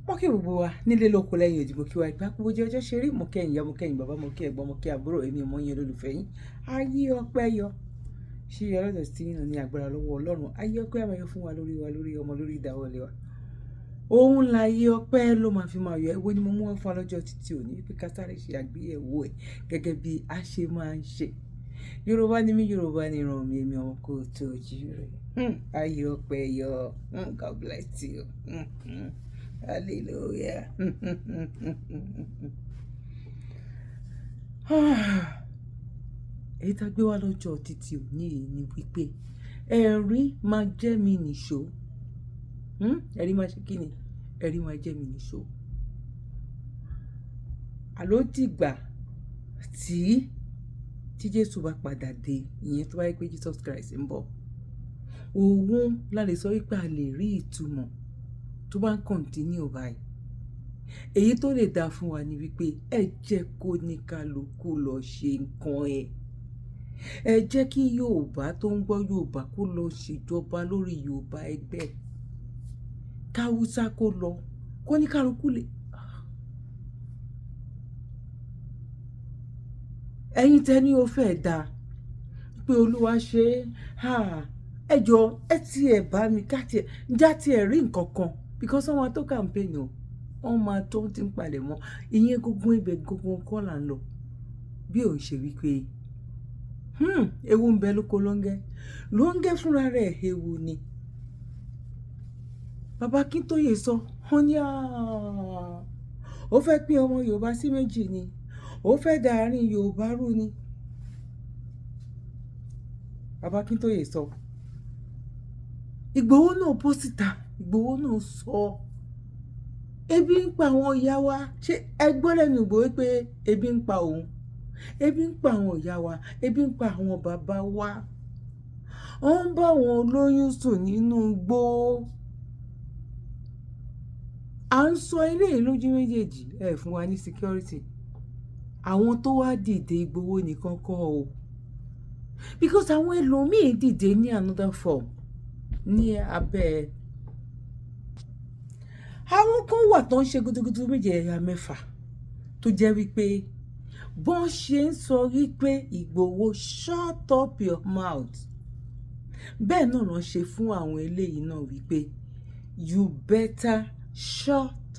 mo kí gbogbo wa nílé lóko lẹ́yìn òdì mo kí wa ìgbà gbogbo jẹ́ ọjọ́ ṣe rí mo kẹ́yìn ìyá mo kẹ́yìn bàbá mo kí ẹ̀gbọ́n mo kí àbúrò èmi ọmọ yẹn olólùfẹ́ yín ayé ọpẹ́ yọ ṣí ọlọ́dọ̀ sí yín ní agbára lọ́wọ́ ọlọ́run ayé ọpẹ́ máa yọ fún wa lórí ọmọ lórí ìdáwọ́lé wa òun láyé ọpẹ́ ló máa fi máa yọ ẹwọ́ ni mo mú wọn fún ọlọ́jọ́ títí òní pé ká sáré ṣe àgbéyẹ̀wò ẹ̀ gẹ́gẹ́ bí a ṣe máa ń ṣe yorùbá ni mí yorùbá ni ràn mí èmi ọmọ kò tó jí rẹ̀ ayé ọpẹ́ yọ God bless you. Hallelujah. Èyí tá gbé wá lọ́jọ́ títí òní ni wípé ẹ̀rí máa jẹ́ mi nìṣó. Ẹ̀rí máa ṣe kí ni? Ẹ̀rí máa jẹ́ mi nìṣó. Àló dìgbà tí Jésù bá padà dé, ìyẹn tó bá yẹ pé Jesus Christ ń bọ̀. Òun la lè sọ wípé a lè rí ìtumọ̀ tó bá ń kọ̀ntínú báyìí. Èyí tó lè dá fún wa ni wípé ẹ jẹ́ kó ní kálukú lọ ṣe nǹkan ẹ̀. Ẹ jẹ́ kí Yorùbá tó ń gbọ́ Yorùbá kó lọ ṣèjọba lórí Yorùbá ẹgbẹ́. Káwúsá kó lọ kó ní kálukú lè. Ẹ̀yin tẹ́ni ó fẹ́ dá pé Olúwa ṣe ẹ jọ ẹ ti ẹ̀ bá mi ká tiẹ̀ já tiẹ̀ rí nǹkan kan because wọ́n máa tó campaign o wọ́n máa tó ti ń palẹ̀ mọ́ ìyẹn gbogbo ibẹ̀ gbogbo kọ́ là ń lọ bí ò ń ṣe wípé ewu ń bẹ lóko lóńgẹ́ fúnra rẹ̀ ewu ni bàbá Akíntóyè sọ wọ́n ní ó fẹ́ pín ọmọ Yorùbá sí méjì ni ó fẹ́ dá àárín Yorùbá rú ni bàbá Akíntóyè sọ Ìgbòho náà bọ́ síta Ìgbòho náà sọ ebi ń pa àwọn ìyá wa ṣé ẹ gbọ́ lẹ́nu Ìgbòho pé ebi ń pa òun ebi ń pa àwọn ìyá wa ebi ń pa àwọn bàbá wa ó ń bá àwọn olóyún sùn nínú igbó à ń sọ eléyìí lójú méjèèjì ẹ fún wa ní security àwọn tó wá dìde Ìgbòho nìkan kọ́ o because àwọn ẹlòmíín dìde ní another form ní abẹ́ àwọn kan wà tó ń ṣe gudugudu méje ẹ̀yà mẹ́fà tó jẹ́ wípé bọ́n ṣe ń sọ wípé Ìgbòho shut up your mouth bẹ́ẹ̀ náà ló ń ṣe fún àwọn eléyìí náà wípé you better shut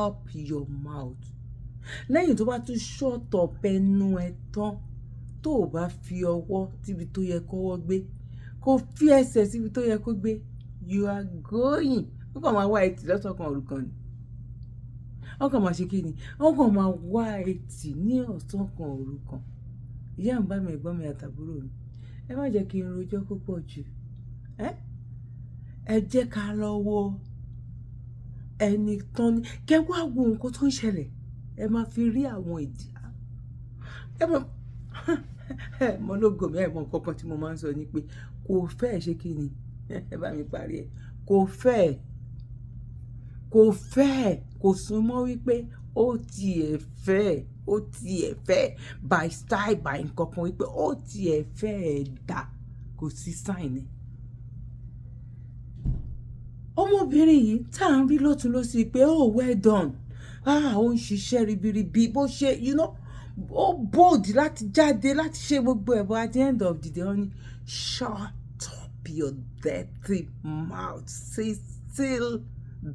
up your mouth lẹ́yìn tó bá tún shut up ẹnu ẹ tán tó o bá fi ọwọ́ síbi tó yẹ kọ́wọ́ gbé kó fi ẹsẹ̀ síbi tó yẹ kó gbé you are going wọ́n kàn máa wá etí lọ́sọ̀kan òrukàn ni wọ́n kàn máa ṣe kí ni wọ́n kàn máa wá etí ní ọ̀sọ̀kan òrukàn ìyá ń bá mi ẹ̀gbọ́n mi àtàbúrò mi ẹ má jẹ́ kí n rojọ́ púpọ̀ jù ẹ jẹ́ ká lọ wo ẹni tán ni kẹ́ wá wo nǹkan tó ń ṣẹlẹ̀ ẹ máa fi rí àwọn ìdí ẹ mọ̀ mọ́lógún mi àìmọ̀ nǹkan kan tí mo máa ń sọ ni pé kò fẹ́ ṣe kí ni ẹ bá mi parí ẹ̀ kò fẹ́ kò súnmọ́ wípé ó tiẹ̀ fẹ́ by style by nǹkan kan wípé ó tiẹ̀ fẹ́ dà kò sí sign ni. ọmọbìnrin yìí tá à ń rí lọ́tún lọ́sí pé oh well done ó ń ṣiṣẹ́ ribiribi bó ṣe ó bold láti jáde láti ṣe gbogbo ẹ̀ but at the end of the day wọ́n ní shut up your dirty mouth say still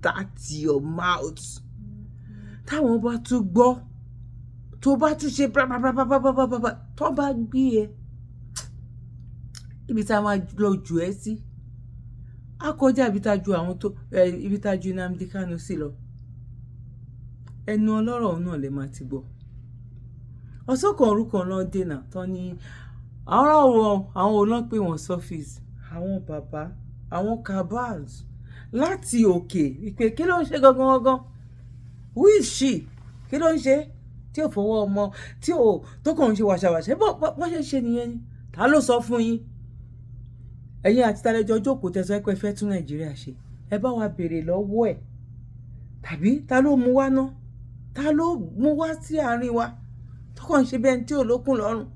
that your mouth táwọn bá tún gbọ́ tó bá tún ṣe bàbàbàbàbàbà tó bá gbé ẹ ibi tá a máa lọ jù ẹ sí á kọjá ibi tá a ju àwọn tó ibi tá a ju Nnamdi Kanu sí lọ ẹnu ọlọ́rọ̀ náà lè máa ti gbọ́ ọ̀sọ́kan orúkan náà dènà tán ní àwọn olóń pè wọ́n sọ́fíìsì àwọn bàbá àwọn cabals láti òkè ìpè kí ló ń ṣe gangan who is she kí ló ń ṣe tí ò fọwọ́ ọmọ tí ò tó kàn ń ṣe wàṣàwàṣà bọ́ ṣe ń ṣe nìyẹn ni ta ló sọ fún yín ẹ̀yin àti tàlẹ́jọ́ jókòó tẹ̀sán pé fẹ́ tún Nàìjíríà ṣe ẹ bá wa béèrè lọ́wọ́ ẹ̀ tàbí ta ló mú wá ná ta ló mú wá sí àárín wa tó kàn ń ṣe bẹ́ẹ̀ tí ò lókun lọ́rùn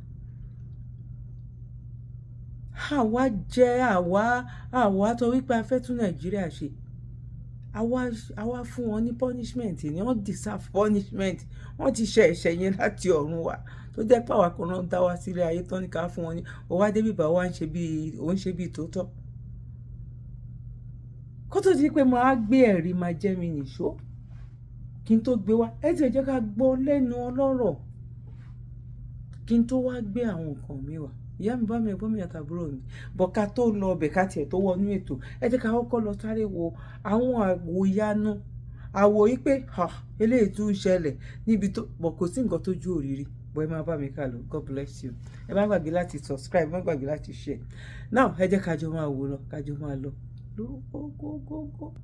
àwa tó wípé a fẹ́ tún Nàìjíríà ṣe àwa fún wọn ní punishment ni wọ́n deserve punishment. Wọ́n ti ṣe ẹ̀ṣẹ̀ yẹn láti ọ̀run wá tó jẹ́ pé àwa kan náà dá wá sílé ayé tán ní ká fún wọn ní ó wá débi bá wa ń ṣe bíi tòótọ́. Kó tó di pé máa gbé ẹ̀rí máa jẹ́ mi nìṣó kí n tó gbé wá ẹ ti jẹ́ ká gbọ́ lẹ́nu ọlọ́rọ̀ kí n tó wá gbé àwọn nǹkan mi wá. Ìyá mi bá mi ẹ̀gbọ́n mi àtàbúrò mi bọ̀ ká tó lọ ọbẹ̀ ká tiẹ̀ tó wọnú ètò ẹ jẹ́ ká kọ́kọ́ lọ sáré wo àwọn àwòyanu yìí pé eléyìí tún ń ṣẹlẹ̀ níbi tó bọ̀ kò sí nǹkan tó ju òrìrì bọ̀ ẹ máa bá mi kà lọ. God bless you. Ẹ má gbàgbé láti subscribe, má gbàgbé láti share. Now ẹ jẹ́ kájọ máa wò lọ kájọ máa lọ. Go.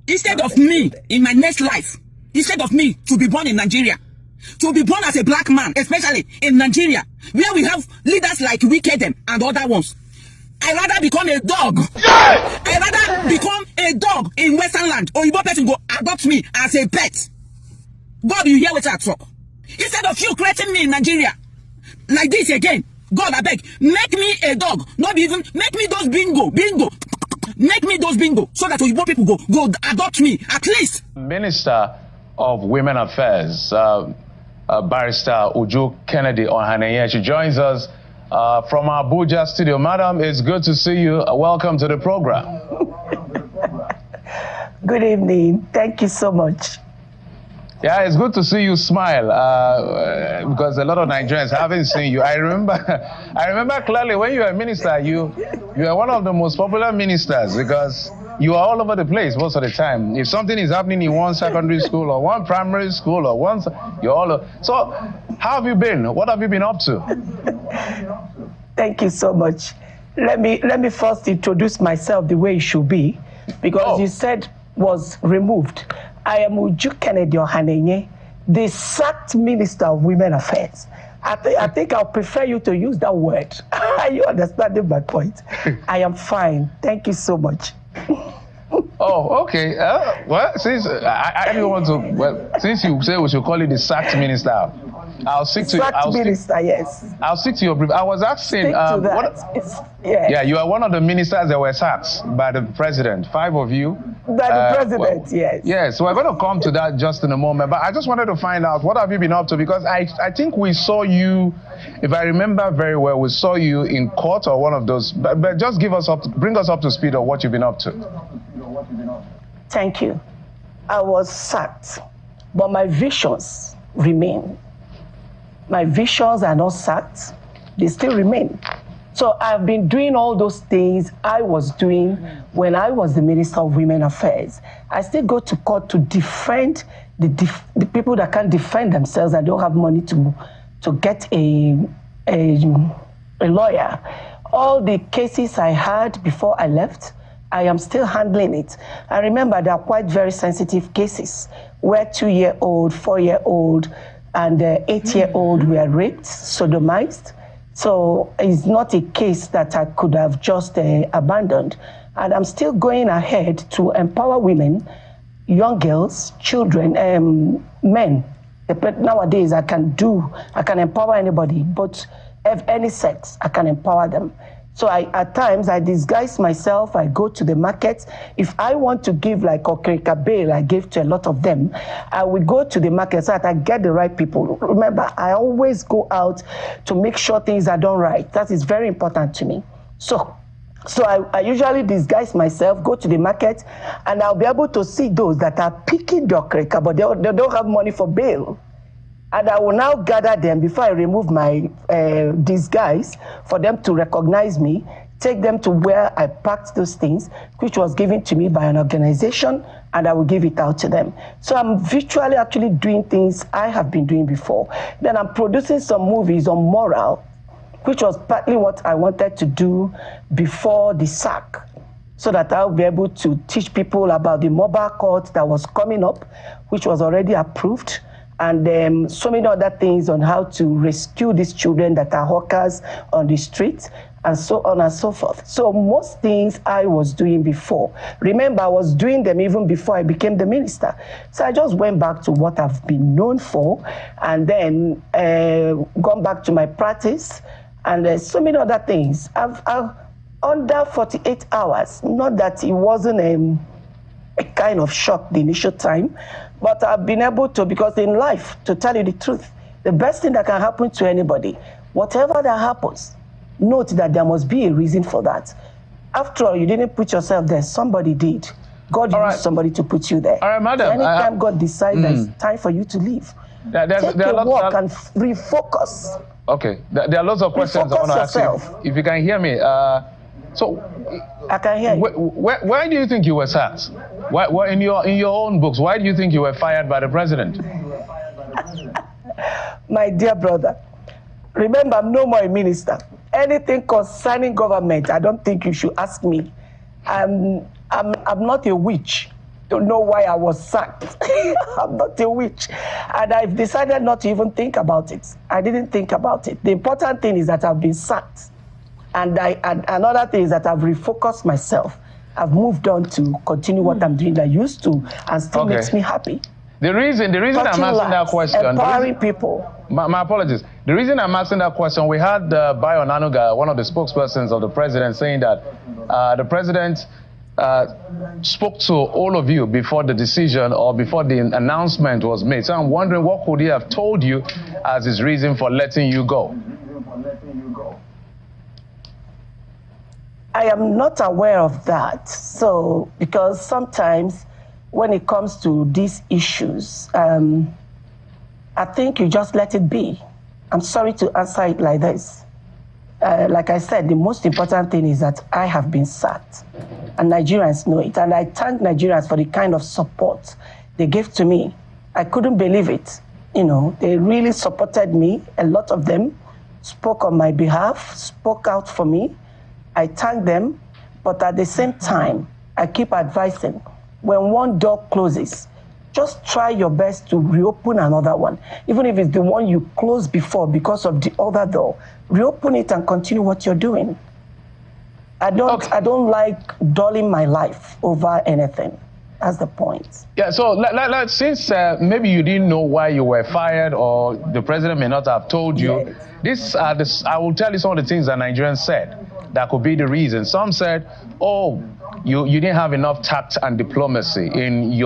Instead of me in my next life, instead of me to be born in Nigeria, to be born as a black man, especially in Nigeria, where we have leaders like Wicked and other ones, I rather become a dog. Yeah! I rather become a dog in Western land. Or Igbo person go adopt me as a pet. God, you hear what I talk? Instead of you creating me in Nigeria, like this again, God, I beg, make me a dog. Not even, make me those bingo. Make me those bingo so that Igbo people go adopt me, at least. Minister of Women Affairs, Barrister Uju Kennedy Ohaneye. She joins us from our Abuja studio. Madam, it's good to see you. Welcome to the program. Good evening. Thank you so much. Yeah, it's good to see you smile because a lot of Nigerians haven't seen you. I remember clearly when you were a minister, you are one of the most popular ministers because you are all over the place most of the time. If something is happening in one secondary school or one primary school or one, you're all over. So how have you been? What have you been up to? Thank you so much. Let me first introduce myself the way it should be because you said was removed. I am Uju Kennedy Ohaneye, the sacked Minister of Women Affairs. I think I'll prefer you to use that word. Are you understanding my point? I am fine. Thank you so much. Oh, okay. Well, since I don't want to. Well, since you say we should call it the sacked minister, I'll stick to. Yes. I'll stick to your brief. I was asking. Stick to that. Yeah, you are one of the ministers that were sacked by the president. 5 of you. By the president, yes. Yes. So we're going to come to that just in a moment. But I just wanted to find out what have you been up to because I think we saw you, if I remember very well, we saw you in court or one of those. But just bring us up to speed on what you've been up to. Thank you. I was sacked, but my visions remain. My visions are not sacked, they still remain. So I've been doing all those things I was doing when I was the Minister of Women Affairs. I still go to court to defend the people that can't defend themselves and don't have money to get a lawyer. All the cases I had before I left, I am still handling it. I remember they are quite very sensitive cases where 2-year-old, 4-year-old, and 8-year-old were raped, sodomized. So it's not a case that I could have just abandoned. And I'm still going ahead to empower women, young girls, children, men. Nowadays, I can empower anybody, but of any sex, I can empower them. So at times, I disguise myself. I go to the market. If I want to give like Okerika bail, I give to a lot of them. I will go to the market so that I get the right people. Remember, I always go out to make sure things are done right. That is very important to me. So I usually disguise myself, go to the market, and I'll be able to see those that are picking the Okerika, but they don't have money for bail. And I will now gather them before I remove my disguise for them to recognize me, take them to where I packed those things, which was given to me by an organization, and I will give it out to them. So I'm virtually actually doing things I have been doing before. Then I'm producing some movies on moral, which was partly what I wanted to do before the sack, so that I'll be able to teach people about the mobile court that was coming up, which was already approved, and so many other things on how to rescue these children that are hawkers on the streets, and so on and so forth. So most things I was doing before. Remember, I was doing them even before I became the minister. So I just went back to what I've been known for, and then gone back to my practice, and so many other things. I've under 48 hours, not that it wasn't It kind of shocked the initial time, but I've been able to, because in life, to tell you the truth, the best thing that can happen to anybody, whatever that happens, note that there must be a reason for that. After all, you didn't put yourself there, somebody did. God used somebody to put you there. All right, madam. So anytime God decides that it's time for you to leave, take a walk and refocus. Okay, there are lots of questions I want to ask you. If you can hear me, so I can hear you. Why do you think you were sacked? Why in your own books? Why do you think you were fired by the president? My dear brother, remember, I'm no more a minister. Anything concerning government, I don't think you should ask me. I'm not a witch. Don't know why I was sacked. I'm not a witch. And I've decided not to even think about it. I didn't think about it. The important thing is that I've been sacked. And another thing is that I've refocused myself. I've moved on to continue what I'm doing that I used to, and still makes me happy. The reason I'm asking that question, empowering people. My apologies. The reason I'm asking that question, we had Bayo Nanuga, one of the spokespersons of the president, saying that the president spoke to all of you before the decision or before the announcement was made. So I'm wondering, what could he have told you as his reason for letting you go? I am not aware of that. So, because sometimes when it comes to these issues, I think you just let it be. I'm sorry to answer it like this. Like I said, the most important thing is that I have been sacked, and Nigerians know it. And I thank Nigerians for the kind of support they gave to me. I couldn't believe it. You know, they really supported me. A lot of them spoke on my behalf, spoke out for me. I thank them, but at the same time, I keep advising, when one door closes, just try your best to reopen another one. Even if it's the one you closed before because of the other door, reopen it and continue what you're doing. I don't like dulling my life over anything. That's the point. Yeah, so since maybe you didn't know why you were fired, or the president may not have told you, I will tell you some of the things that Nigerians said that could be the reason. Some said, oh, you didn't have enough tact and diplomacy in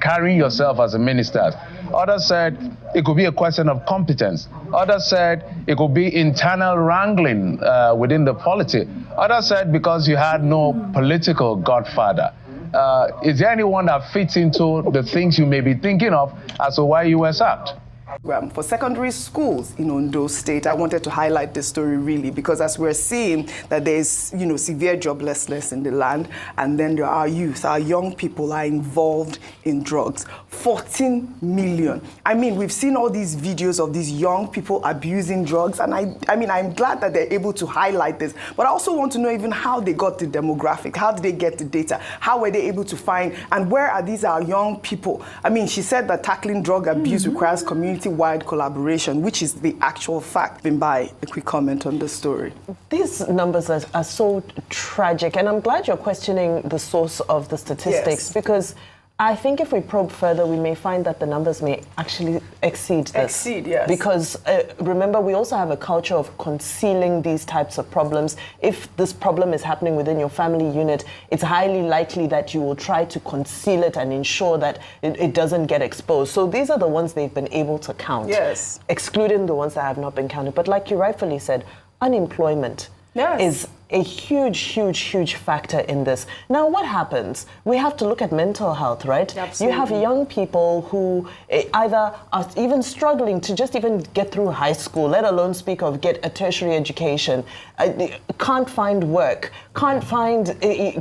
carrying yourself as a minister. Others said it could be a question of competence. Others said it could be internal wrangling within the polity. Others said because you had no political godfather. Is there anyone that fits into the things you may be thinking of as to why you were sacked? For secondary schools in Ondo State, I wanted to highlight this story really because as we're seeing that there's severe joblessness in the land, and then there are youth, our young people are involved in drugs. 14 million. I mean, we've seen all these videos of these young people abusing drugs, and I mean, I'm glad that they're able to highlight this, but I also want to know even how they got the demographic, how did they get the data, how were they able to find, and where are these our young people? I mean, she said that tackling drug abuse requires community-wide collaboration, which is the actual fact. By a quick comment on the story. These numbers are so tragic, and I'm glad you're questioning the source of the statistics, because I think if we probe further, we may find that the numbers may actually exceed this. Yes. Because remember, we also have a culture of concealing these types of problems. If this problem is happening within your family unit, it's highly likely that you will try to conceal it and ensure that it doesn't get exposed. So these are the ones they've been able to count. Yes. Excluding the ones that have not been counted. But like you rightfully said, unemployment is a huge factor in this. Now, what happens? We have to look at mental health, right? Absolutely. You have young people who either are even struggling to just even get through high school, let alone speak of get a tertiary education, can't find work, can't find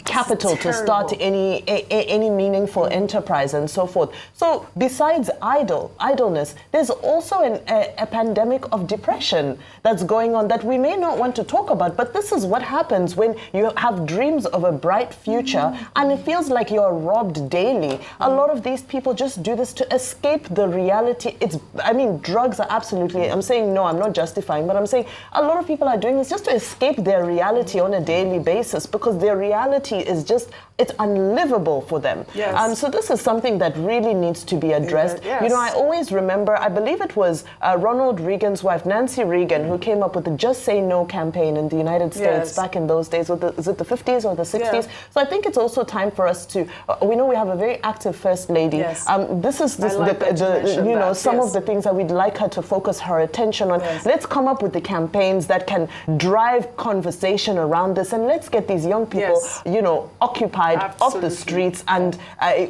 capital to start any meaningful enterprise and so forth. So besides idleness, there's also a pandemic of depression that's going on that we may not want to talk about, but this is what happens when you have dreams of a bright future and it feels like you're robbed daily. A lot of these people just do this to escape the reality. I mean, drugs are absolutely, I'm saying no, I'm not justifying, but I'm saying a lot of people are doing this just to escape their reality on a daily basis because their reality is just, it's unlivable for them. Yes. So this is something that really needs to be addressed. Yes. You know, I always remember, I believe it was Ronald Reagan's wife, Nancy Reagan, who came up with the Just Say No campaign in the United States back back in those days. Is it the 50s or the 60s? Yeah. So I think it's also time for us to, we know we have a very active First Lady. Yes. This is I like that you mentioned that, some yes. of the things that we'd like her to focus her attention on. Yes. Let's come up with the campaigns that can drive conversation around this, and let's get these young people, Yes. occupied off the Absolutely. streets. And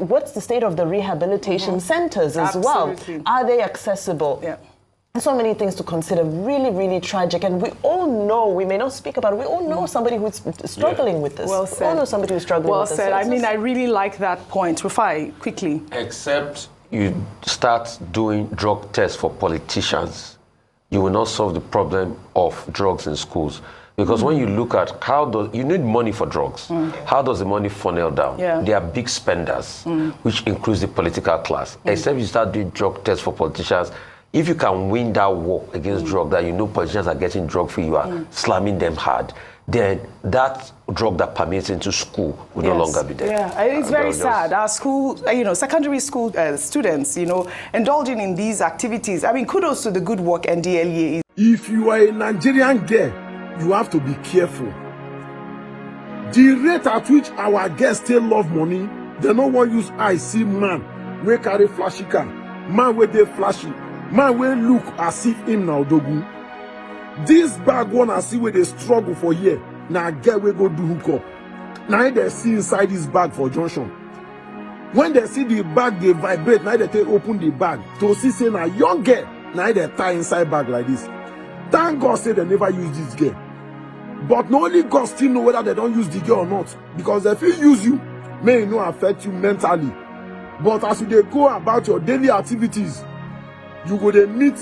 what's the state of the rehabilitation centers as Absolutely. well? Are they accessible? Yeah. So many things to consider, really, really tragic. And we all know, we may not speak about it, we all know somebody who's struggling with this. Well We said. all know somebody who's struggling Well with this. said. So I it's mean, just- I really like that point. Rufai, quickly. Except you start doing drug tests for politicians, you will not solve the problem of drugs in schools. Because when you look at you need money for drugs. How does the money funnel down? Yeah. They are big spenders, which includes the political class. Except you start doing drug tests for politicians. If you can win that war against drug, that you know politicians are getting drug free, you are slamming them hard, then that drug that permeates into school will no longer be there. Yeah, it's very sad. Our school, secondary school students, indulging in these activities. I mean, kudos to the good work NDLEA is. If you are a Nigerian girl, you have to be careful. The rate at which our girls still love money, they no want use eye see man wey carry flashy car, man wey dey flashy, man wey look as if him na odogu. This bag one I see where they struggle for here. Now girl wey go do hook up. Now they see inside this bag for junction. When they see the bag they vibrate, now they take open the bag to see say na young girl. Now they tie inside bag like this. Thank God say they never use this girl. But not only God still know whether they don't use the girl or not. Because if he use you, may it not affect you mentally. But as you dey go about your daily activities, you go dey meet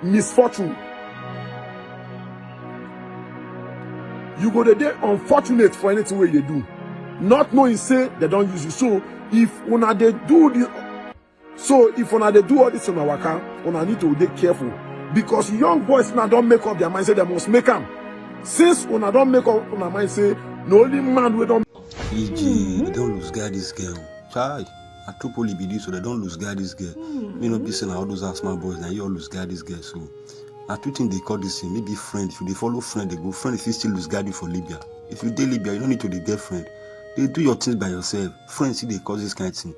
misfortune. You go dey unfortunate for anything wey you do. Not knowing say they don't use you. So if una dey do this, all this on our waka, una need to be careful. Because young boys now don't make up their mind say they must make them. Since una don't make up una mind say no only man we don't. EG, they don't lose guard this girl. Chai, I too poorly be this, so they don't lose guard this girl. Me not be saying all those smart boys, now you all lose guard this girl. So I two think they call this thing, maybe friend. If they follow friend, they go friend if you still lose guard you for Libya. If you did Libya, you don't need to be girlfriend. They do your things by yourself. Friends see they cause this kind of thing.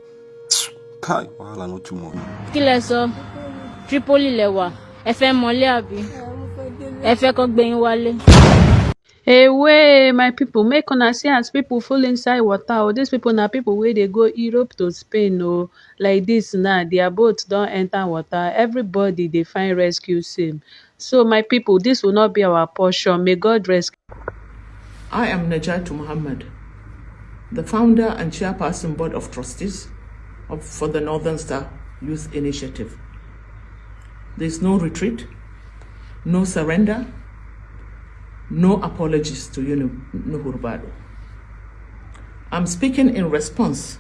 Kai, wahala not too much. Kí lẹ sọ, Tripoli lẹwà, ẹ fẹ́ mọlé àbí, ẹ fẹ́ kó gbé yín wálé. Away, my people, make una see as people full inside water. Oh, these people na people where they go Europe to Spain. Oh, like this now, their boats don't enter water. Everybody they find rescue sim. So, my people, this will not be our portion. May God rescue. I am Najatu Muhammad, the founder and chairperson board of trustees for the Northern Star Youth Initiative. There is no retreat, no surrender, no apologies to Nuhu Rubadu. I'm speaking in response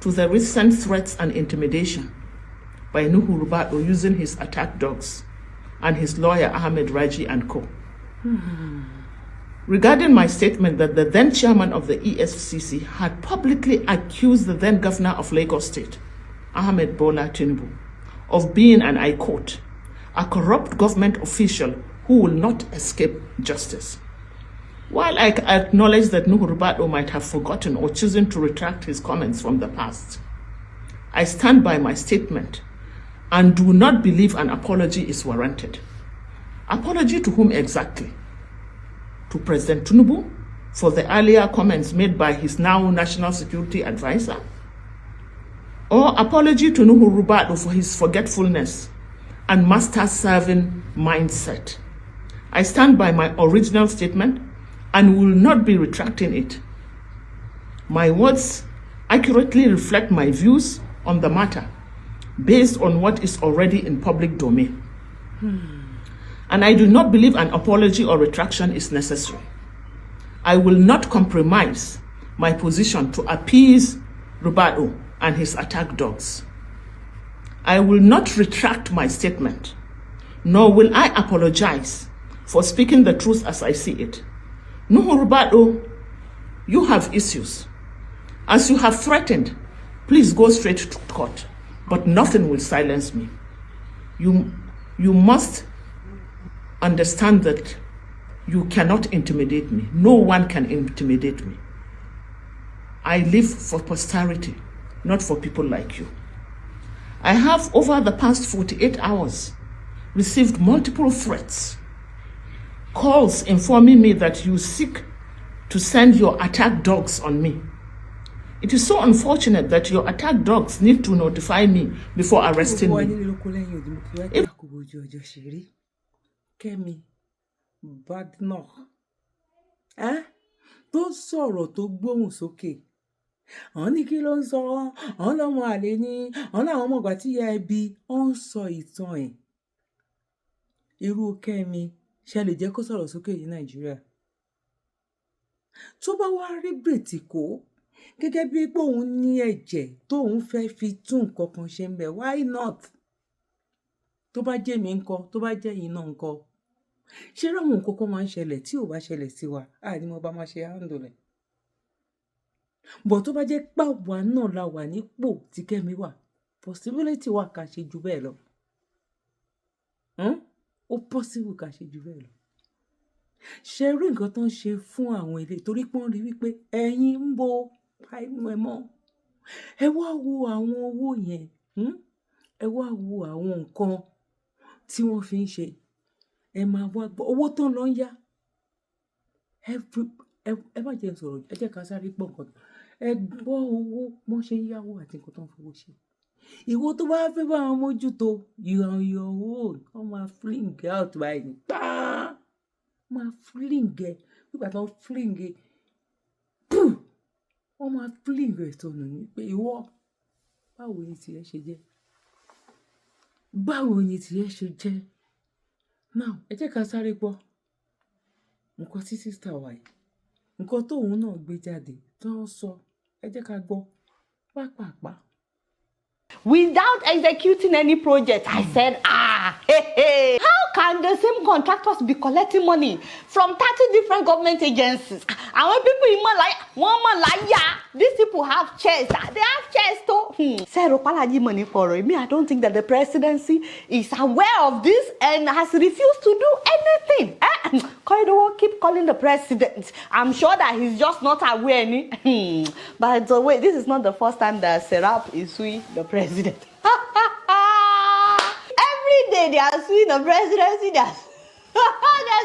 to the recent threats and intimidation by Nuhu Rubadu using his attack dogs and his lawyer Ahmed Raji and co. Regarding my statement that the then chairman of the EFCC had publicly accused the then governor of Lagos State, Ahmed Bola Tinubu, of being, and I quote, a corrupt government official who will not escape justice. While I acknowledge that Nuhu Rubadu might have forgotten or chosen to retract his comments from the past, I stand by my statement and do not believe an apology is warranted. Apology to whom exactly? To President Tinubu for the earlier comments made by his now National Security Advisor? Or apology to Nuhu Rubadu for his forgetfulness and master-serving mindset? I stand by my original statement and will not be retracting it. My words accurately reflect my views on the matter based on what is already in public domain. And I do not believe an apology or retraction is necessary. I will not compromise my position to appease Rubadu and his attack dogs. I will not retract my statement, nor will I apologize for speaking the truth as I see it. Nuhu Rubadu, you have issues. As you have threatened, please go straight to court, but nothing will silence me. You must understand that You cannot intimidate me. No one can intimidate me. I live for posterity, not for people like you. I have, over the past 48 hours, received multiple threats, calls informing me that you seek to send your attack dogs on me. It is so unfortunate that your attack dogs need to notify me before arresting me. Kẹ́mi Badnoch, tó sọ̀rọ̀ tó gbóhùn sókè. Àwọn ní kí ló ń sọ, àwọn lọ́mọ àlè ní, àwọn làwọn ọmọ ìgbà tí ìyá ẹbí ó ń sọ ìtàn ẹ̀. Irú Kẹ́mi ṣe lè jẹ́ kó sọ̀rọ̀ sókè ní Nàìjíríà. Tó bá wá rí bìrìtìkó gẹ́gẹ́ bí pé òun ní ẹ̀jẹ̀ tóun fẹ́ fi tún nǹkan kan ṣe ń bẹ̀, why not? Tó bá jẹ́ mi ńkọ́, tó bá jẹ́ yín náà ńkọ́. Ṣé ráwọn nǹkan kan máa ń ṣẹlẹ̀ tí ò bá ṣẹlẹ̀ sí wa? Ni mo bá máa ṣe handle ẹ̀. Bọ̀ tó bá jẹ́ pàwọ́ náà la wà nípò tí Kẹ́mi wà, possibility wà ká ṣe jù bẹ́ẹ̀ lọ. Ó possible ká ṣe jù bẹ́ẹ̀ lọ. Ṣé rí nǹkan tó ń ṣe fún àwọn ilé torí pé wọ́n rí wípé ẹ̀yin ń bo inú ẹ mọ́. Ẹ wá wo àwọn owó yẹn. Ẹ wá wo àwọn nǹkan tí wọ́n fi ń ṣe. Ẹ máa wá gbọ́ owó tó ń lọ ń yá. Ẹ má jẹ́ sọ̀rọ̀, ẹ jẹ́ ká sáré pọ̀ nǹkan. Ẹ gbọ́ owó wọ́n ṣe ń yáwó àti nǹkan tó ń fowó ṣe. Ìwọ tó bá fẹ́ bá wọn mójútó, you on your own. Wọ́n máa fling out báyìí. Máa fling ẹ. Nígbà tó ń fling ẹ, wọ́n máa fling ẹ sọnù ní pé ìwọ, báwo ni tiẹ̀ ṣe jẹ́? Báwo ni tiẹ̀ ṣe jẹ́? Now, ẹ jẹ́ ká sáré gbọ́ nǹkan tí sister wa yìí, nǹkan tóun náà gbé jáde tó ń sọ, ẹ jẹ́ ká gbọ́ pàápàá. Without executing any project, I said, how can the same contractors be collecting money from 30 different government agencies? And when people in Malaya, these people have chairs. They have chairs too. Me, I don't think that the presidency is aware of this and has refused to do anything. Corridor keep calling the president. I'm sure that he's just not aware. By the way, this is not the first time that Serap is suing the president. Every day they are suing the presidency. They're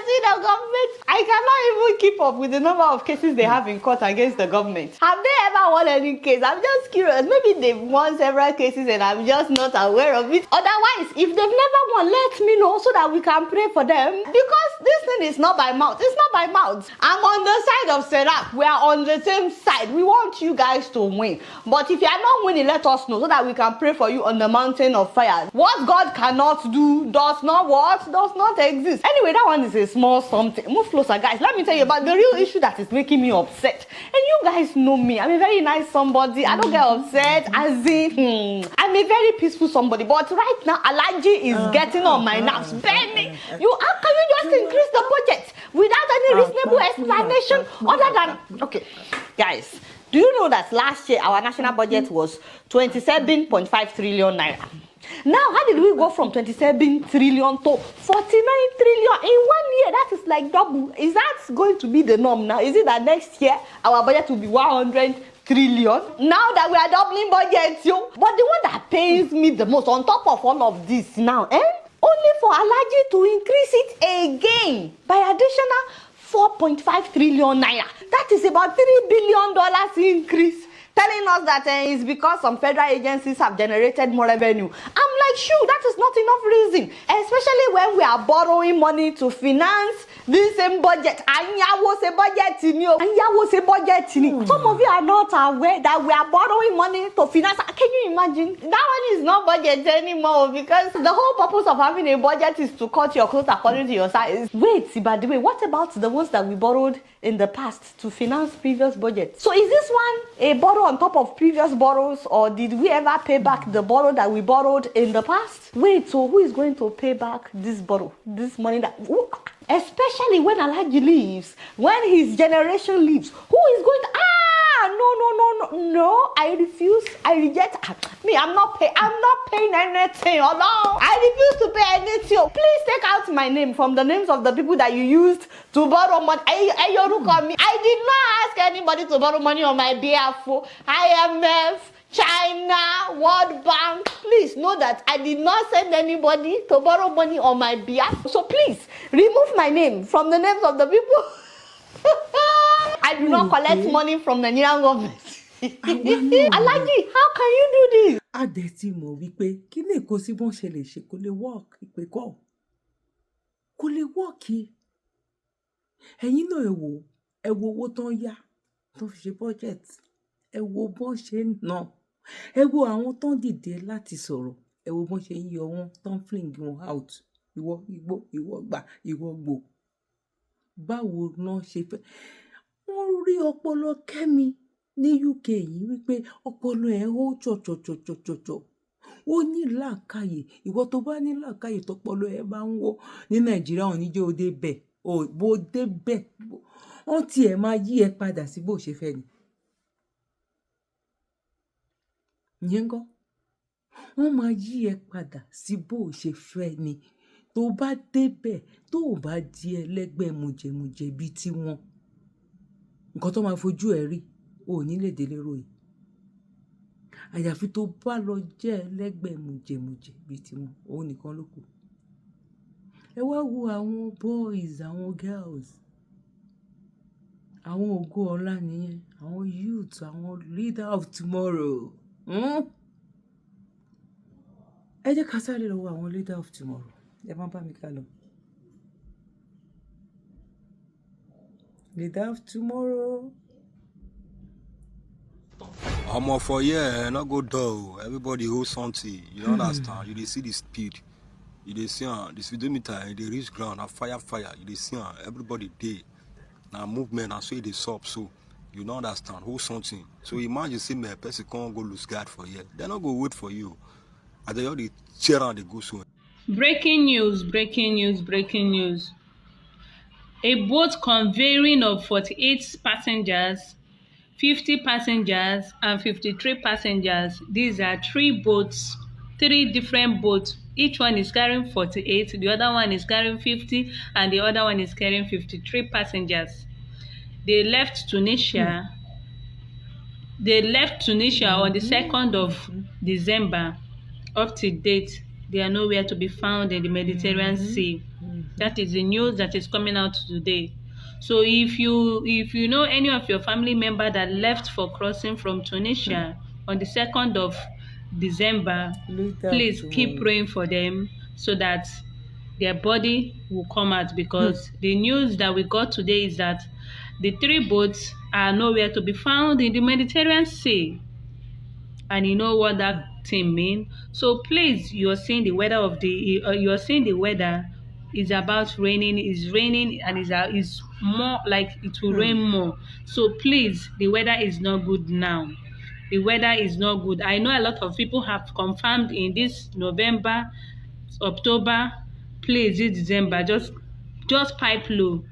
suing the government. I cannot even keep up with the number of cases they have in court against the government. Have they ever won any case? I'm just curious. Maybe they've won several cases and I'm just not aware of it. Otherwise, if they've never won, let me know so that we can pray for them. Because this thing is not by mouth. It's not by mouth. I'm on the side of Serap. We are on the same side. We want you guys to win. But if you are not winning, let us know so that we can pray for you on the mountain of fire. What God cannot do does not exist. Anyway, that one is a small something. Move closer, guys. Let me tell you about the real issue that is making me upset. And you guys know me. I'm a very nice somebody. I don't get upset. As in, I'm a very peaceful somebody. But right now, Alaji is getting on my nerves. Benny, how can you just increase the budget without any reasonable explanation other than... Okay, guys. Do you know that last year our national budget was 27.5 trillion naira? Now, how did we go from 27 trillion to 49 trillion in 1 year? That is like double. Is that going to be the norm now? Is it that next year our budget will be 100 trillion? Now that we are doubling budgets, yo. But the one that pains me the most on top of all of this now, only for Alaji to increase it again by additional 4.5 trillion naira. That is about $3 billion increase. Telling us that it's because some federal agencies have generated more revenue. I'm like, shoo, that is not enough reason. Especially when we are borrowing money to finance this same budget. Some of you are not aware that we are borrowing money to finance. Can you imagine? That one is not budget anymore because the whole purpose of having a budget is to cut your clothes according to your size. Wait, by the way, what about the ones that we borrowed in the past to finance previous budgets? So is this one a borrow on top of previous borrows, or did we ever pay back the borrow that we borrowed in the past? Wait, so who is going to pay back this borrow, this money that... Especially when Alhaji leaves, when his generation leaves, who is going to... No, I refuse. I reject. Me, I'm not paying anything. Oh no, I refuse to pay anything. Please take out my name from the names of the people that you used to borrow money. You look at me. I did not ask anybody to borrow money on my behalf. IMF, China, World Bank. Please know that I did not send anybody to borrow money on my behalf. So please remove my name from the names of the people. I do not collect money from the Nigerian government. Alaji, how can you do this? A dẹ̀ ti mọ̀ wípé kí ní èkó sí bọ́n ṣe lè ṣe kó lè work ìpè kọ́. Kó lè work yìí. Ẹ̀yin náà ẹ wo owó tán yá tó fi ṣe budget. Ẹ wo bọ́n ṣe ń ná. Ẹ wo àwọn tán dìde láti sọ̀rọ̀. Ẹ wo bọ́n ṣe ń yọ wọ́n tán fling wọn out. Ìwọ igbó, ìwọ gbà, ìwọ gbò. Báwo náà ṣe fẹ́? Wọ́n rí ọpọlọ Kẹ́mi ní UK yìí wípé ọpọlọ ẹ̀ ó chọ̀chọ̀chọ̀chọ̀chọ̀. Ó ní làákàyè. Ìwọ tó bá ní làákàyè tọpọlọ ẹ̀ bá ń wọ́ ní Nàìjíríà ò ní jẹ́ ó dé bẹ̀. Bó dé bẹ̀. Wọ́n tiẹ̀ máa yí ẹ padà sí bó ṣe fẹ́ ni. Ìyẹn ńkọ́? Wọ́n máa yí ẹ padà sí bó ṣe fẹ́ ni. Tó bá débẹ̀, tó ò bá di ẹlẹ́gbẹ́ mùjẹmùjẹ bíi tiwọn. Nǹkan tó máa fojú ẹ rí, o ò ní lè délé ròyìn. Àyàfi tó bá lọ jẹ́ ẹlẹ́gbẹ́ mùjẹmùjẹ bíi tiwọn, òun nìkan ló kù. Ẹ wá wo àwọn boys, àwọn girls. Àwọn ògo ọ̀la nìyẹn. Àwọn youth, àwọn leader of tomorrow. Ẹ jẹ́ ká sáré lọ wo àwọn leader of tomorrow. Ẹ má bá mi ká lọ. Leader of tomorrow. For not go dull. Everybody hold something. You don't understand. You dey see the speed. You dey see the speedometer. They reach ground. Now fire. You dey see everybody dey. Now movement. And so it is up. So you don't understand. Hold something. So imagine see me a person can't go lose guard for here. They not go wait for you. And they all the chair and they go so. Breaking news. A boat conveying of 48 passengers, 50 passengers, and 53 passengers. These are 3 different boats. Each one is carrying 48, the other one is carrying 50, and the other one is carrying 53 passengers. They left Tunisia. On the 2nd of December. Up to date, they are nowhere to be found in the Mediterranean Sea. That is the news that is coming out today. So if you know any of your family member that left for crossing from Tunisia on the 2nd of December, please keep praying for them so that their body will come out, because the news that we got today is that the 3 boats are nowhere to be found in the Mediterranean Sea. And you know what that thing means. So please, you're seeing the weather is about raining. It's raining and is more like it will rain more. So please, the weather is not good now. The weather is not good. I know a lot of people have confirmed in this November, October. Please, this December, just pipe low.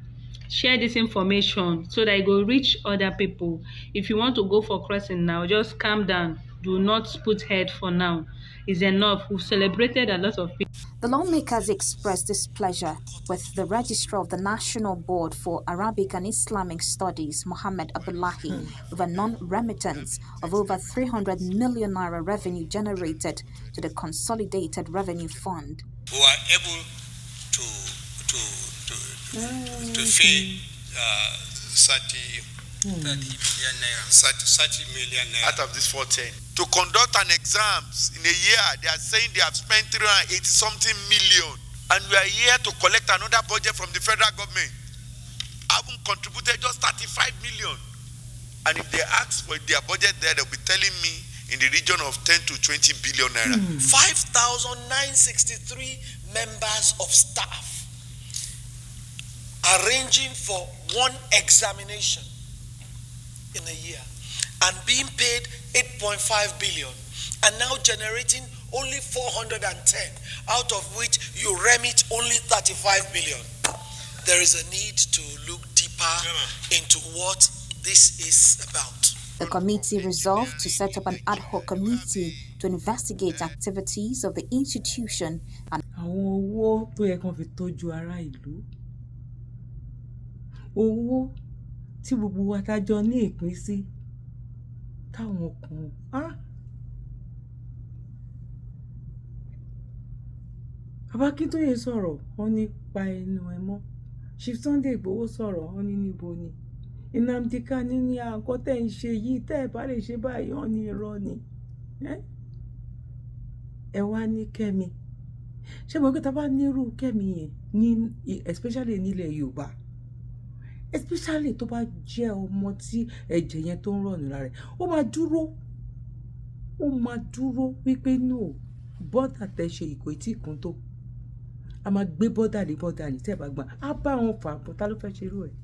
Share this information so that it will reach other people. If you want to go for crossing now, just calm down. Do not put head for now. It's enough. We've celebrated a lot of people. The lawmakers expressed displeasure with the Registrar of the National Board for Arabic and Islamic Studies, Mohammed Abdullahi, with a non-remittance of over 300 million naira revenue generated to the Consolidated Revenue Fund. Who are able to feed 30 million naira out of this 410. To conduct an exams in a year, they are saying they have spent 380 something million, and we are here to collect another budget from the federal government. I haven't contributed just 35 million, and if they ask for their budget there, they'll be telling me in the region of 10 to 20 billion naira. 5,963 members of staff arranging for one examination in a year and being paid 8.5 billion and now generating only 410, out of which you remit only 35 billion. There is a need to look deeper into what this is about. The committee resolved to set up an ad hoc committee to investigate activities of the institution and àwọn owó tó yẹ kán fi tọ́jú ará ìlú, owó tí gbogbo wa tájọ ní ìpín sí táwọn kan Bàbá Akíntóyè sọ̀rọ̀ wọ́n ní pa ẹnu ẹ mọ́. Chief Sunday Igboho sọ̀rọ̀ wọ́n ní níbo ni. Nnamdi Kanu ní àgọ́ tẹ̀ ń ṣe yìí tẹ́ ẹ bá lè ṣe báyìí wọ́n ní irọ́ ni. Ẹ wá ní Kẹ́mi. Ṣé mo gbé ta bá nírú Kẹ́mi yẹn ní especially nílẹ̀ Yorùbá, especially tó bá jẹ́ ọmọ tí ẹ̀jẹ̀ yẹn tó ń rọ̀ nínú rẹ̀, ó máa dúró wípé no bọ́dà tẹ́ ṣe ìkò tí kún tó. A máa gbé bọ́dà lé tẹ́ ẹ bá gbà á bá wọn fà bọ́ ta ló fẹ́ ṣe irú ẹ̀.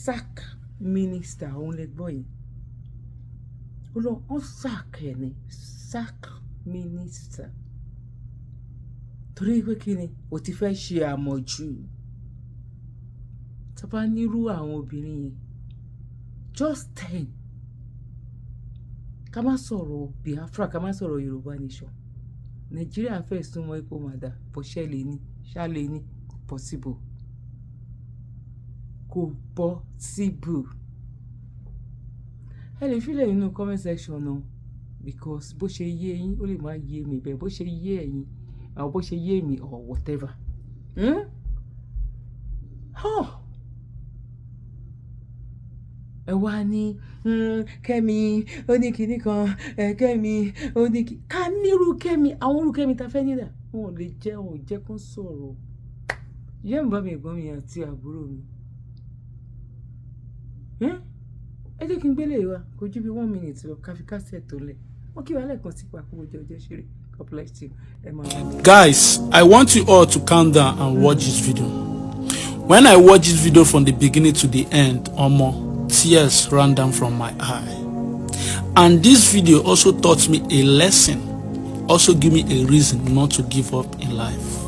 Sack minister òun lè gbọ́ yìí. Ó lọ wọ́n sack ẹ̀ ní sack minister. Torí pé kí ni o ti fẹ́ ṣe àmọ̀jù. Tó bá nírú àwọn obìnrin yẹn just 10. Ká má sọ̀rọ̀ Biafra, ká má sọ̀rọ̀ Yorùbá nation. Nàìjíríà fẹ́ súnmọ́ ipò màdà bó ṣàlẹ̀ ní possible. Kò possible. Ẹ lè fílẹ̀ nínú comment section náà because bó ṣe yé yín ó lè má yé mi bẹ́ẹ̀ bó ṣe yé ẹ̀yin àwọn bó ṣe yé mi or whatever. Ẹ wá ní Kẹ́mi ó ní kinní kan Kẹ́mi ó ní ká nírú Kẹ́mi àwọn orú Kẹ́mi ta fẹ́ nílẹ̀ wọn ò lè jẹ́ wọn ò jẹ́ kó sọ̀rọ̀. Ìyá mi bá mi ẹ̀gbọ́n mi àti àbúrò mi. Ẹ jẹ́ kí n gbélé wa kò ju bí 1 minute lọ ká fi kásẹ̀ tó lẹ̀ wọ́n kí wàá lẹ́ẹ̀kan sí pàkó ojú ọjọ́ ṣeré. God bless you. Guys, I want you all to calm down and watch this video. When I watch this video from the beginning to the end, tears ran down from my eye. And this video also taught me a lesson, also give me a reason not to give up in life.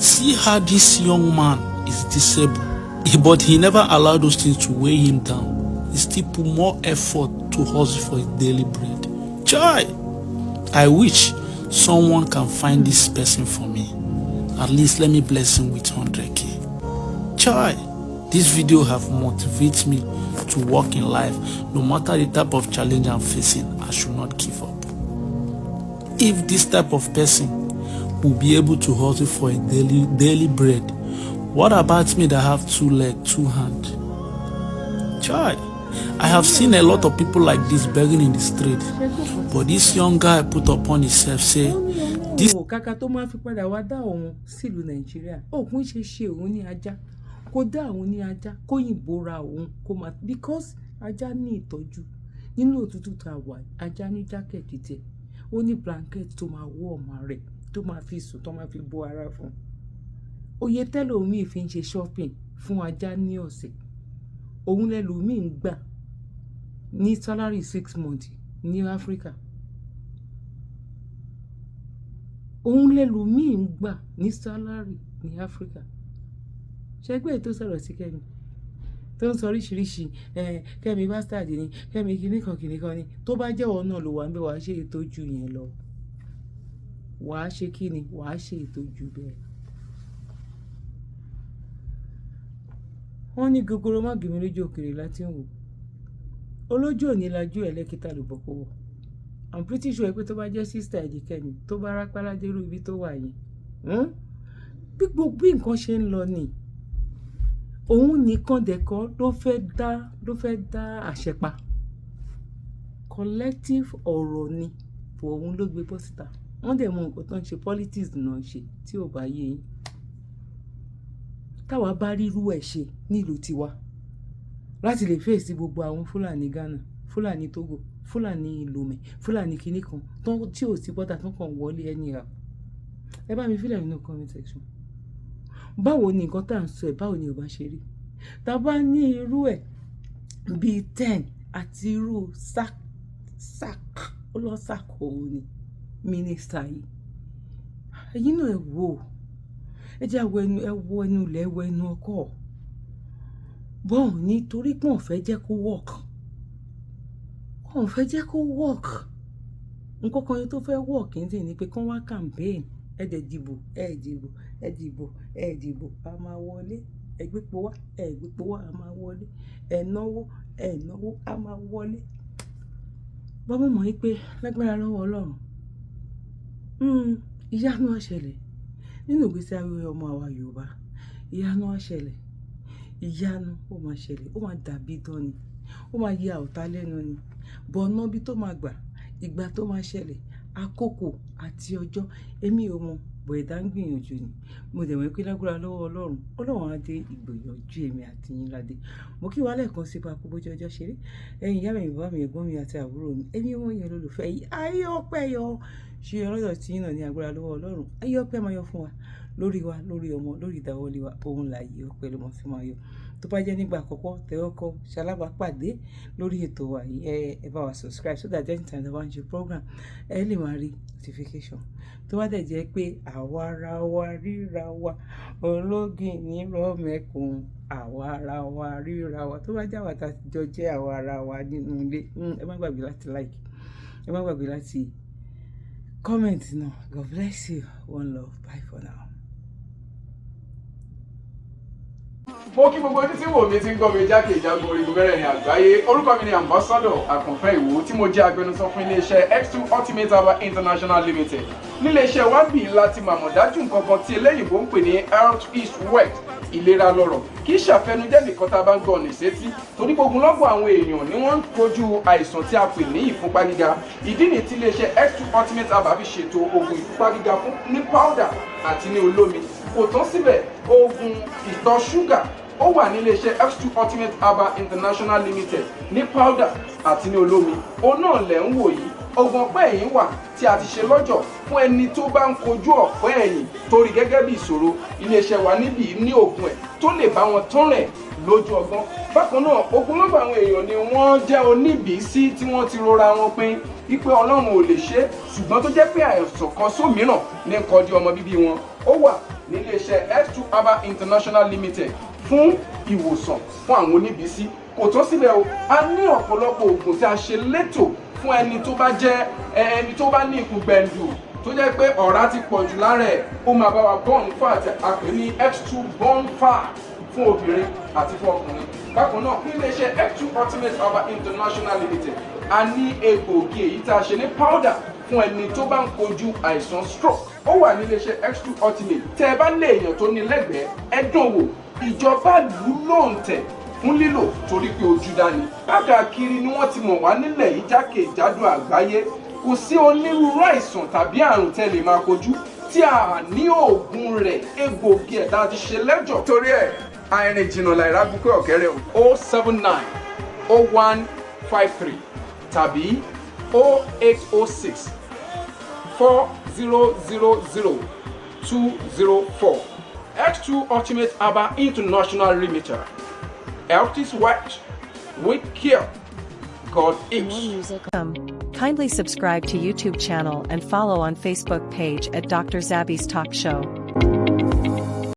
See how this young man is disabled, but he never allowed those things to weigh him down. He still put more effort to hustle for his daily bread. Joy! I wish someone can find this person for me. At least let me bless him with 100k. Joy! This video have motivated me to walk in life. No matter the type of challenge I'm facing, I should not give up. If this type of person will be able to hustle for a daily bread, what about me that have 2 legs, 2 hands? Joy! I have seen a lot of people like this begging in the street, but this young guy put upon himself say, this kàkà tó máa fi padà wá dá òun sílùú Nàìjíríà òkun ṣe òun ní ajá kó dá òun ní ajá kó yìnbó ra òun kó máa because ajá ní ìtọ́jú nínú òtútù tá a wà ajá ní jákẹ́ẹ̀tì tẹ̀ ó ní blanket tó máa wọ́ ọmọ rẹ̀ tó máa fi sùn tó máa fi bó ara fún oye tẹ́lòmíì fi ń ṣe shopping fún ajá ní ọ̀sẹ̀ òun lẹ́lòmíì ń gbà ní salary 6 months ní Africa òun lẹ́lòmíì ń gbà ní salary ní Africa ṣẹgbẹ́ tó sọ̀rọ̀ sí Kẹ́mi tó ń sọ oríṣiríṣi Kẹ́mi bastard ni Kẹ́mi kìnìkan ni tó bá jẹ́wọ́ náà ló wà ń bẹ́ wàá ṣe ìtọ́jú yẹn lọ wàá ṣe kí ni wàá ṣe ìtọ́jú bẹ́ẹ̀. wọ́n ní gogoro má gbèmí lójú òkèrè láti ń wò olójú òní lajú ẹlẹ́kìtà ló bọ̀ kó wọ̀ I'm pretty sure pé tó bá jẹ́ sister ẹ̀dí Kẹ́mi tó bá rápálá dérú ibi tó wà yẹn bí gbogbo nǹkan ṣe ń lọ ni òun nìkan dẹ̀kọ́ ló fẹ́ dá àṣẹ pa collective ọ̀rọ̀ ni òun ló gbé bọ́ síta wọ́n dẹ̀ mọ nǹkan tó ń ṣe politics náà ṣe tí ò bá yé yín táwa bá rírú ẹ̀ ṣe nílùú tiwa láti lè fèsì gbogbo àwọn Fúlàní Ghana Fúlàní Togo Fúlàní Lomé Fúlàní kinní kan tí ò sí bọ́dà tó kàn wọlé ẹni rà ẹ bá mi fílẹ̀ nínú comment section báwo ni nǹkan tá à ń sọ ẹ̀ báwo ni ò bá ṣe rí tá a bá ní irú ẹ̀ bíi 10 àti irú ó lọ sàkó ni mínísítà yìí ẹ̀yin náà ẹ wò ẹ jẹ́ àwọ̀ ẹnu ilẹ̀ ẹwọ ẹnu ọkọ̀ bọ́ọ̀ nítorí pé wọ́n fẹ́ jẹ́ kó work nǹkan kan yẹn tó fẹ́ work ní tì ní pé kán wá campaign ẹ dìbò a máa wọlé ẹ gbépo wá a máa wọlé ẹ náwó a máa wọlé bọ́ mo mọ̀ pé lágbára lọ́wọ́ Ọlọ́run ìyanu á ṣẹlẹ̀ nínú ìgbésí ayé ọmọ àwa Yorùbá ìyanu á ṣẹlẹ̀ ìyanu ó máa ṣẹlẹ̀ ó máa dàbí dán ni ó máa yí àwòtá lẹ́nu ni bọ̀ọ̀nà bí tó máa gbà ìgbà tó máa ṣẹlẹ̀ àkókò àti ọjọ́ èmi ò mọ̀ bọ̀ ẹ̀dá ń gbìyànjú ni mo dẹ̀ mọ̀ pé lágbára lọ́wọ́ Ọlọ́run á dé ìgbìyànjú èmi àti yín ládé mo kí wa lẹ́ẹ̀kan sí papò bójú ọjọ́ ṣeré ẹ̀yin ìyá mi bàbá mi ẹ̀gbọ́n mi àti àbúrò mi èmi wọn yẹn lólùfẹ́ yìí ayé ọpẹ́ yọ ṣe ọlọ́dọ̀ tí yín náà ní agbára lọ́wọ́ Ọlọ́run ayé ọpẹ́ máa yọ fún wa lórí ọmọ lórí ìdáwọ́lé wa òun láàyè ọpẹ́ ló mọ̀ fi máa yọ tó bá jẹ́ nígbà àkọ́kọ́ tẹ́wọ́kọ́ ṣalábàápàdé lórí ètò wa yìí ẹ bá wa subscribe so that anytime the one show program ẹ lè máa rí notification tó bá dẹ̀ jẹ́ pé àwa ara wa ríra wa ológin ní rọ́mẹkùn àwa ara wa ríra wa tó bá jẹ́ àwa tá a jọ jẹ́ àwa ara wa nínú ilé ẹ má gbàgbé láti like ẹ má gbàgbé láti comment náà. God bless you, one love, bye for now. Mo kí gbogbo ojú tí wò mí ti ń gbọ́ mi jákèjádò orígun mẹ́rẹ̀ẹ̀rin àgbáyé. Orúkọ mi ni Ambassador Àkànfẹ́ Ìwò tí mo jẹ́ agbẹnusọ fún iléeṣẹ́ X2 Ultimate Herbal International Limited. Níléeṣẹ́ wa bí láti màmọ̀ dájú nǹkan kan tí eléyìnbó ń pè ní health is wealth, ìlera lọ́rọ̀. Kì í ṣàfẹnujẹ́ nìkan tá a bá ń gbọ́ ọ̀nì sétí. Torí ogunlọ́gọ̀ àwọn èèyàn ni wọ́n ń kojú àìsàn tí a pè ní ìfúnpá gíga. Ìdí nìyí tí iléeṣẹ́ X2 Ultimate Herbal fi ṣètò oògùn ìfúnpá gíga fún ní powder àti ní olómi. Kò tán síbẹ̀, oògùn ìtọ̀ ṣúgà ó wà ní iléeṣẹ́ X2 Ultimate Herbal International Limited ní powder àti ní olómi. Òun náà lẹ̀ ń wò yìí. Oògùn ọ̀pẹ́ ẹ̀yìn wà tí a ti ṣe lọ́jọ̀ fún ẹni tó bá ń kojú ọ̀pẹ́ ẹ̀yìn torí gẹ́gẹ́ bí ìṣòro. Iléeṣẹ́ wa níbí ní oògùn ẹ̀ tó lè bá wọn tán rẹ̀ lójú ọgbọ́n. Bákan náà ogunlọ́gọ̀ àwọn èèyàn ni wọ́n jẹ́ oníbìísí tí wọ́n ti rora wọn pín wípé Ọlọ́run ò lè ṣe ṣùgbọ́n tó jẹ́ pé àìsàn kan sómìíràn ní kọjú ọmọ bíbí wọn. Ó wà ní iléeṣẹ́ X2 Herbal International Limited fún ìwòsàn fún àwọn oníbìísí. Kò tó síbẹ̀ o, a ní ọ̀pọ̀lọpọ̀ oògùn tí a ṣe létò fún ẹni tó bá jẹ́ ẹni tó bá ní ikùn gbẹ̀ndù tó jẹ́ pé ọ̀rá ti pọ̀ jù lára ẹ̀ ó máa bá wa burn fat àpè ní X2 burn fat fún obìnrin àti fún ọkùnrin. Bákan náà fún iléeṣẹ́ X2 Ultimate Herbal International Limited a ní egbòogi èyí tá a ṣe ní powder fún ẹni tó bá ń kojú àìsàn stroke. Ó wà ní iléeṣẹ́ X2 Ultimate. Tẹ́ ẹ bá lé èèyàn tó ní lẹ́gbẹ̀ẹ́ ẹ dán wò. Ìjọba lù ú lóǹtẹ̀ fún lílò torí pé ojú dání. Káàkiri ni wọ́n ti mọ̀ wá nílẹ̀ yìí jákèjádò àgbáyé. Kò sí onírúurú àìsàn tàbí àrùn tẹ́ lè máa kojú tí a ní oògùn rẹ̀ egbòogi ẹ̀dá ti ṣe lẹ́jọ̀. Torí ẹ̀ àìrìn jìnnà láìra gbúpẹ́ ọ̀kẹ́rẹ́ o 079 0153 tàbí 0806 4000 204. X2 Ultimate Herbal International Limited. Health is wealth with care. God is. Kindly subscribe to YouTube channel and follow on Facebook page at Dr. Zabby's Talk Show.